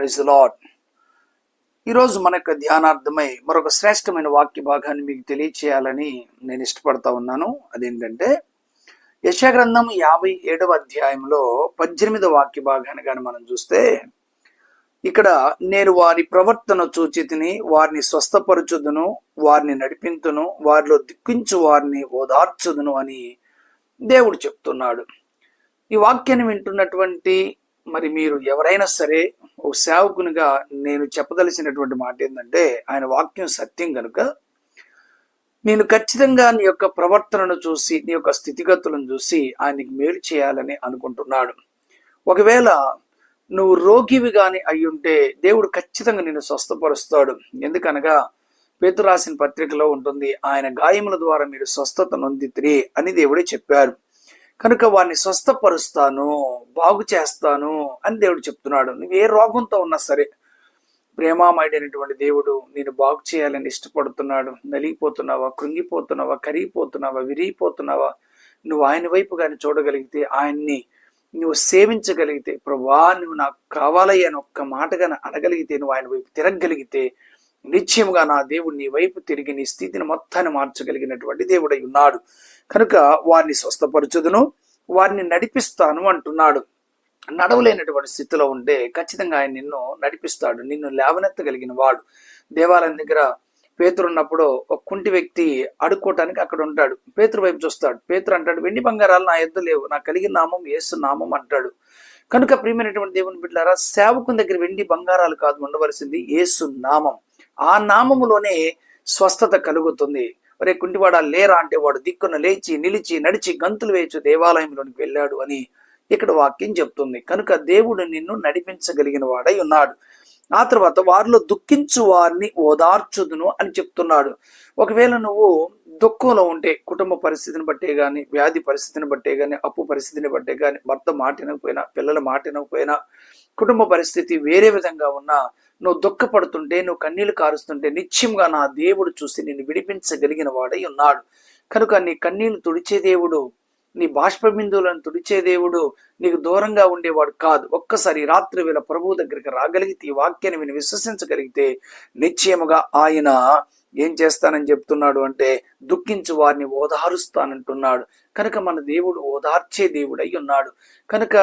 Praise the lord. ఈరోజు మన యొక్క ధ్యానార్థమై మరొక శ్రేష్టమైన వాక్య భాగాన్ని మీకు తెలియచేయాలని నేను ఇష్టపడతా ఉన్నాను. అదేంటంటే యెషయా గ్రంథం 57వ అధ్యాయంలో 18వ వాక్య భాగాన్ని కానీ మనం చూస్తే, ఇక్కడ నేను వారి ప్రవర్తన చూచితిని, వారిని స్వస్థపరచుదును, వారిని నడిపింతును, వారిలో దుఃఖించు వారిని ఓదార్చుదును అని దేవుడు చెప్తున్నాడు. ఈ వాక్యాన్ని వింటున్నటువంటి మరి మీరు ఎవరైనా సరే ఒక సేవకునిగా నేను చెప్పదలిసినటువంటి మాట ఏంటంటే, ఆయన వాక్యం సత్యం కనుక నేను ఖచ్చితంగా నీ యొక్క ప్రవర్తనను చూసి, నీ యొక్క స్థితిగతులను చూసి ఆయనకి మేలు చేయాలని అనుకుంటున్నాడు. ఒకవేళ నువ్వు రోగివి కానీ అయ్యుంటే దేవుడు ఖచ్చితంగా నిన్ను స్వస్థపరుస్తాడు. ఎందుకనగా పేతురు రాసిన పత్రికలో ఉంటుంది, ఆయన గాయముల ద్వారా మీరు స్వస్థత నొందితిరి అని దేవుడే చెప్పారు. కనుక వారిని స్వస్థపరుస్తాను, బాగు చేస్తాను అని దేవుడు చెప్తున్నాడు. నువ్వు ఏ రోగంతో ఉన్నా సరే, ప్రేమామయుడైనటువంటి దేవుడు నేను బాగు చేయాలని ఇష్టపడుతున్నాడు. నలిగిపోతున్నావా, కృంగిపోతున్నావా, కరిగిపోతున్నావా, విరిగిపోతున్నావా, నువ్వు ఆయన వైపు కానీ చూడగలిగితే, ఆయన్ని నువ్వు సేవించగలిగితే, ప్రభువా నువ్వు నాకు కావాలయ్యా అని ఒక్క మాటగా అనగలిగితే, నువ్వు ఆయన వైపు తిరగగలిగితే, నిశ్చయముగా నా దేవుడు నీ వైపు తిరిగి నీ స్థితిని మొత్తాన్ని మార్చగలిగినటువంటి దేవుడై ఉన్నాడు. కనుక వారిని స్వస్థపరచుదును, వారిని నడిపిస్తాను అంటున్నాడు. నడవలేనటువంటి స్థితిలో ఉంటే ఖచ్చితంగా ఆయన నిన్ను నడిపిస్తాడు, నిన్ను లేవనెత్తగలిగిన వాడు. దేవాలయం దగ్గర పేతురు ఉన్నప్పుడు ఒక కుంటి వ్యక్తి అడుక్కోవటానికి అక్కడ ఉంటాడు. పేతురు వైపు చూస్తాడు. పేతురు అంటాడు, వెండి బంగారాలు నా యొద్ద లేవు, నాకు కలిగిన నామం యేసు నామం అంటాడు. కనుక ప్రియమైనటువంటి దేవుని బిడ్డలారా, సేవకుని దగ్గర వెండి బంగారాలు కాదు ఉండవలసింది, యేసు నామం. ఆ నామములోనే స్వస్థత కలుగుతుంది. ఒరే కుంటివాడా లేరా అంటే, వాడు దిక్కున లేచి నిలిచి నడిచి గంతులు వేయచ్చు దేవాలయంలోనికి వెళ్ళాడు అని ఇక్కడ వాక్యం చెప్తుంది. కనుక దేవుడు నిన్ను నడిపించగలిగిన వాడై ఉన్నాడు. ఆ తర్వాత వారిలో దుఃఖించు వారిని ఓదార్చుదును అని చెప్తున్నాడు. ఒకవేళ నువ్వు దుఃఖంలో ఉంటే, కుటుంబ పరిస్థితిని బట్టే కానీ, వ్యాధి పరిస్థితిని బట్టే కానీ, అప్పు పరిస్థితిని బట్టే కానీ, భర్త మాట వినకపోయినా, పిల్లల మాట వినకపోయినా, కుటుంబ పరిస్థితి వేరే విధంగా ఉన్నా, నువ్వు దుఃఖపడుతుంటే, నువ్వు కన్నీళ్లు కారుస్తుంటే, నిశ్చయంగా నా దేవుడు చూసి నిన్ను విడిపించగలిగిన వాడై ఉన్నాడు. కనుక నీ కన్నీళ్లు తుడిచే దేవుడు, నీ బాష్ప బిందువులను తుడిచే దేవుడు నీకు దూరంగా ఉండేవాడు కాదు. ఒక్కసారి రాత్రి వేళ ప్రభువు దగ్గరికి రాగలిగితే, ఈ వాక్యాన్ని విని విశ్వసించగలిగితే, నిశ్చయముగా ఆయన ఏం చేస్తానని చెప్తున్నాడు అంటే, దుఃఖించు వారిని ఓదారుస్తానంటున్నాడు. కనుక మన దేవుడు ఓదార్చే దేవుడు అయి ఉన్నాడు. కనుక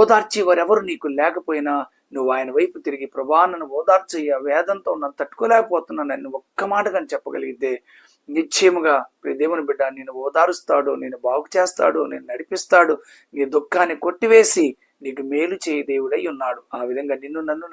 ఓదార్చే వారెవరు నీకు లేకపోయినా, నువ్వు ఆయన వైపు తిరిగి, ప్రభా నన్ను ఓదార్చయ్యా, వేదంతో నన్ను తట్టుకోలేకపోతున్నాను అని ఒక్క మాటగా చెప్పగలిగితే, నిశ్చయముగా దేవుని బిడ్డ నేను ఓదారుస్తాడు, నేను బాగు చేస్తాడు, నేను నడిపిస్తాడు, నీ దుఃఖాన్ని కొట్టివేసి నీకు మేలు చేయ దేవుడై ఉన్నాడు. ఆ విధంగా నిన్ను నన్ను